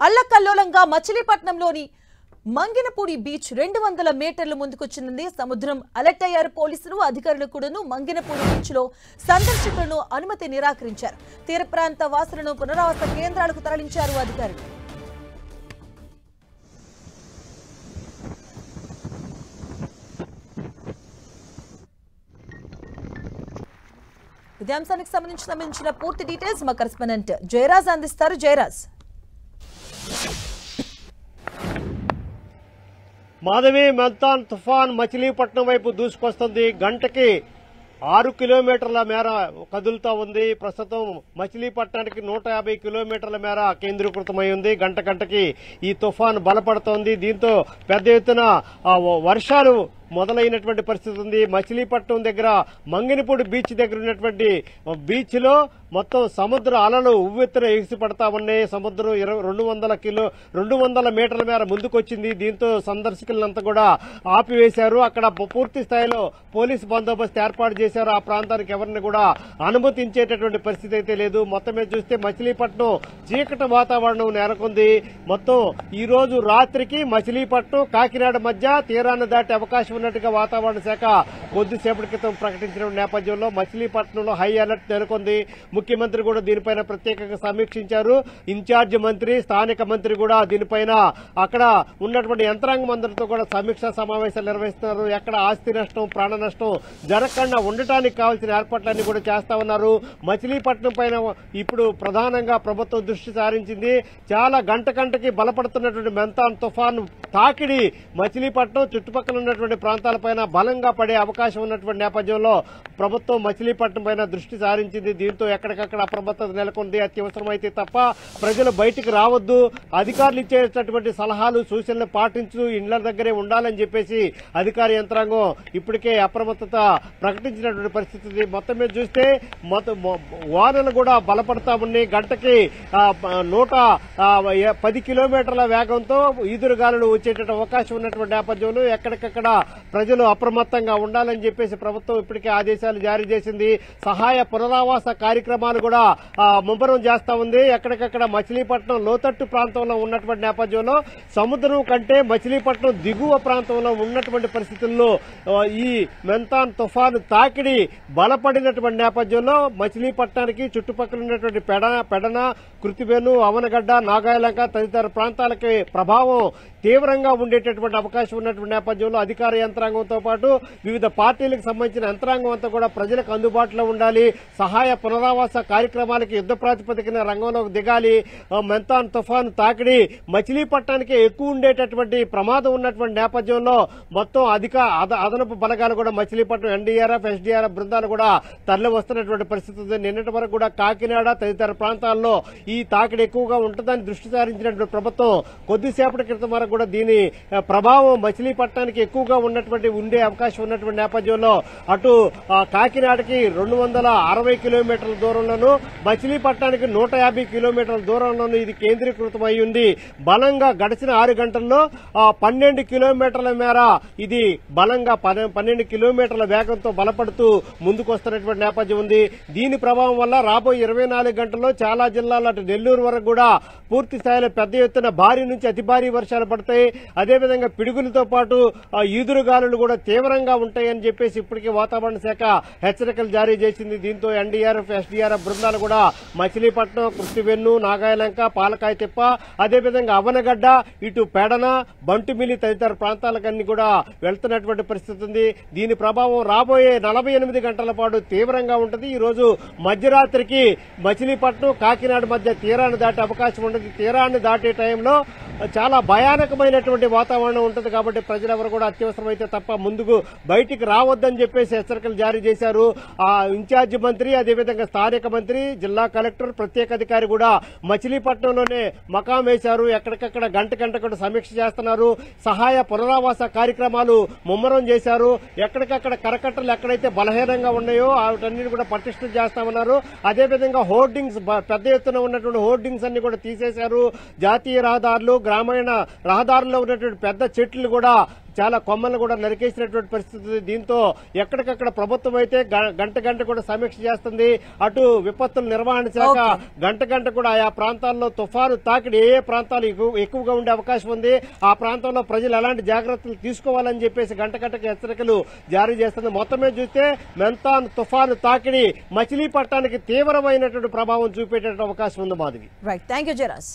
అల్లకల్లోలంగా మచిలీపట్నంలోని మంగినపూడి బీచ్ 200 మీటర్ల ముందుకొచ్చింది. సముద్రం అలర్ట్ అయ్యారు పోలీసులు. అధికారులు కూడాను మంగినపూడి బీచ్ లో సందర్శకులను అనుమతి నిరాకరించారు. తీర ప్రాంత వాసులను పునరావాస కేంద్రాలకు తరలించారు అధికారులు. ఇదే అంశానికి సంబంధించిన పూర్తి డీటెయిల్స్ మా కరెస్పాండెంట్ జయరాజ్ అందిస్తారు. జయరాజ్, మాధవి, మెల్తాన్ తుఫాన్ మచిలీపట్నం వైపు దూసుకొస్తుంది. గంటకి 6 కిలోమీటర్ల మేర కదులుతా ఉంది. ప్రస్తుతం మచిలీపట్నానికి 150 కిలోమీటర్ల మేర కేంద్రీకృతమై ఉంది. గంటకి ఈ తుఫాన్ బలపడుతోంది. దీంతో పెద్ద ఎత్తున వర్షాలు మొదలైనటువంటి పరిస్థితి ఉంది. మచిలీపట్నం దగ్గర మంగినపూడి బీచ్ దగ్గర ఉన్నటువంటి బీచ్ లో మొత్తం సముద్ర అలలు ఉవ్వెత్తున ఎగిసిపడతా ఉన్నాయి. సముద్రం 200 మీటర్ల మేర ముందుకొచ్చింది. దీంతో సందర్శకులంతా కూడా ఆపివేశారు. అక్కడ పూర్తి స్థాయిలో పోలీసు బందోబస్తు ఏర్పాటు చేశారు. ఆ ప్రాంతానికి ఎవరిని కూడా అనుమతించేటటువంటి పరిస్థితి అయితే లేదు. మొత్తం మీద చూస్తే మచిలీపట్నం చీకటి వాతావరణం నెలకొంది. మొత్తం ఈ రోజు రాత్రికి మచిలీపట్నం కాకినాడ మధ్య తీరాన్ని దాటే అవకాశం ఉన్నట్టుగా వాతావరణ శాఖ కొద్దిసేపటి క్రితం ప్రకటించిన నేపథ్యంలో మచిలీపట్నంలో హై అలర్ట్ నెలకొంది. ముఖ్యమంత్రి కూడా దీనిపైన ప్రత్యేకంగా సమీక్షించారు. ఇన్ఛార్జి మంత్రి, స్థానిక మంత్రి కూడా దీనిపైన అక్కడ ఉన్నటువంటి యంత్రాంగం అందరితో కూడా సమీక్షా సమావేశాలు నిర్వహిస్తున్నారు. ఎక్కడ ఆస్తి నష్టం, ప్రాణ నష్టం జరగకుండా ఉండటానికి కావాల్సిన ఏర్పాట్లన్నీ కూడా చేస్తా ఉన్నారు. మచిలీపట్నం పైన ఇప్పుడు ప్రధానంగా ప్రభుత్వం దృష్టి సారించింది. చాలా గంటకి బలపడుతున్నటువంటి మెంతాన్ తుఫాను తాకిడి మచిలీపట్నం చుట్టుపక్కల ఉన్నటువంటి ప్రాంతాలపైన బలంగా పడే అవకాశం ఉన్నటువంటి నేపథ్యంలో ప్రభుత్వం మచిలీపట్నం పైన దృష్టి సారించింది. దీంతో ఎక్కడికక్కడ అప్రమత్తత నెలకొంది. అత్యవసరమైతే తప్ప ప్రజలు బయటికి రావద్దు, అధికారులు ఇచ్చేటటువంటి సలహాలు, సూచనలు పాటించు, ఇండ్ల దగ్గరే ఉండాలని చెప్పేసి అధికార యంత్రాంగం ఇప్పటికే అప్రమత్తత ప్రకటించినటువంటి పరిస్థితి. మొత్తం మీద చూస్తే వానలు కూడా బలపడతా ఉన్నాయి. గంటకి 110 కిలోమీటర్ల వేగంతో ఈదురుగాలులు వచ్చేట అవకాశం ఉన్నటువంటి నేపథ్యంలో ఎక్కడికక్కడ ప్రజలు అప్రమత్తంగా ఉండాలని చెప్పేసి ప్రభుత్వం ఇప్పటికే ఆదేశాలు జారీ చేసింది. సహాయ పునరావాస కార్యక్రమాలు కూడా ముమ్మరం చేస్తా ఉంది. ఎక్కడికక్కడ మచిలీపట్నం లోతట్టు ప్రాంతంలో ఉన్నటువంటి నేపథ్యంలో సముద్రం కంటే మచిలీపట్నం దిగువ ప్రాంతంలో ఉన్నటువంటి పరిస్థితుల్లో ఈ మెంతాన్ తుఫాను తాకిడి బలపడినటువంటి నేపథ్యంలో మచిలీపట్నానికి చుట్టుపక్కల ఉన్నటువంటి పెడన, కృతివేణు, అవనగడ్డ, నాగాయలంక తదితర ప్రాంతాలకి ప్రభావం తీవ్రంగా ఉండేటటువంటి అవకాశం ఉన్నటువంటి నేపథ్యంలో అధికార యంత్రాంగంతో పాటు వివిధ పార్టీలకు సంబంధించిన యంత్రాంగం అంతా కూడా ప్రజలకు అందుబాటులో ఉండాలి. సహాయ పునరావాస కార్యక్రమాలకి యుద్ధ ప్రాతిపదికన రంగంలోకి దిగాలి. మెంతాన్ తుఫాను తాకిడి మచిలీపట్నానికి ఎక్కువ ఉండేటటువంటి ప్రమాదం ఉన్నటువంటి నేపథ్యంలో మొత్తం అదనపు బలగాలు కూడా మచిలీపట్నం ఎన్డీఆర్ఎఫ్, ఎస్డీఆర్ఎఫ్ బృందాలు కూడా తరలి వస్తున్నటువంటి పరిస్థితి ఉంది. నిన్నటి వరకు కూడా కాకినాడ తదితర ప్రాంతాల్లో ఈ తాకిడి ఎక్కువగా ఉంటుందని దృష్టి సారించినటువంటి ప్రభుత్వం కొద్దిసేపటి క్రితం వరకు కూడా దీని ప్రభావం మచిలీపట్నానికి ఎక్కువగా ఉండే అవకాశం ఉన్నటువంటి నేపథ్యంలో అటు కాకినాడకి 260 కిలోమీటర్ల దూరంలోనూ, మచిలీపట్నానికి 150 కిలోమీటర్ల దూరంలోనూ ఇది కేంద్రీకృతమై ఉంది. బలంగా గడిచిన 6 గంటల్లో 12 కిలోమీటర్ల మేర ఇది బలంగా 12 కిలోమీటర్ల వేగంతో బలపడుతూ ముందుకు వస్తున్నటువంటి నేపథ్యం ఉంది. దీని ప్రభావం వల్ల రాబోయే 24 గంటల్లో చాలా జిల్లాల్లో అటు నెల్లూరు వరకు కూడా పూర్తి స్థాయిలో పెద్ద ఎత్తున భారీ నుంచి అతి భారీ వర్షాలు పడతాయి. అదేవిధంగా పిడుగులతో పాటు ఈదురుగాలులు కూడా తీవ్రంగా ఉంటాయని చెప్పేసి ఇప్పటికే వాతావరణ శాఖ హెచ్చరికలు జారీ చేసింది. దీంతో ఎన్డీఆర్ఎఫ్, ఎస్డీఆర్ఎఫ్ బృందాలు కూడా మచిలీపట్నం, కృష్ణవెన్ను, నాగాయలంక, పాలకాయ తిప్ప, అదేవిధంగా అవనగడ్డ, ఇటు పెడన, బంటుమిల్లి తదితర ప్రాంతాలకన్నీ కూడా వెళ్తున్నటువంటి పరిస్థితి ఉంది. దీని ప్రభావం రాబోయే 48 గంటల పాటు తీవ్రంగా ఉంటుంది. ఈ రోజు మధ్యరాత్రికి మచిలీపట్నం, కాకినాడ మధ్య తీరాన్ని దాటే అవకాశం ఉంటుంది. తీరాన్ని దాటే టైంలో చాలా భయానకమైనటువంటి వాతావరణం ఉంటుంది. కాబట్టి ప్రజలెవరు కూడా అత్యవసరమైతే తప్ప ముందుకు బయటికి రావద్దని చెప్పేసి హెచ్చరికలు జారీ చేశారు. ఆ ఇన్ఛార్జి మంత్రి, అదేవిధంగా స్థానిక మంత్రి, జిల్లా కలెక్టర్, ప్రత్యేక అధికారి కూడా మచిలీపట్నంలోనే మకాం వేశారు. ఎక్కడికక్కడ గంటకు సమీక్ష చేస్తున్నారు. సహాయ పునరావాస కార్యక్రమాలు ముమ్మరం చేశారు. ఎక్కడికక్కడ కరకట్టలు ఎక్కడైతే బలహీనంగా ఉన్నాయో వాటన్నిటి కూడా పటిష్టం చేస్తామన్నారు. అదేవిధంగా హోర్డింగ్స్, పెద్ద ఎత్తున ఉన్నటువంటి హోర్డింగ్స్ అన్ని కూడా తీసేశారు. జాతీయ రహదారులు, గ్రామీణ రహదారుల్లో ఉన్నటువంటి పెద్ద చెట్లు కూడా చాలా కొమ్మలను కూడా నరికేసినటువంటి పరిస్థితి. దీంతో ఎక్కడికక్కడ ప్రభుత్వం అయితే గంట కూడా సమీక్ష చేస్తుంది. అటు విపత్తుల నిర్వహణ శాఖ గంట కూడా ఆయా ప్రాంతాల్లో తుఫాను తాకిడి ఏ ప్రాంతాలు ఎక్కువగా ఉండే అవకాశం ఉంది, ఆ ప్రాంతంలో ప్రజలు ఎలాంటి జాగ్రత్తలు తీసుకోవాలని చెప్పేసి గంటకి హెచ్చరికలు జారీ చేస్తుంది. మొత్తమే చూస్తే మెంతాన్ తుఫాను తాకిడి మచిలీపట్నానికి తీవ్రమైనటువంటి ప్రభావం చూపేటటువంటి అవకాశం ఉంది. Madhavi. Right, thank you Jayaraj.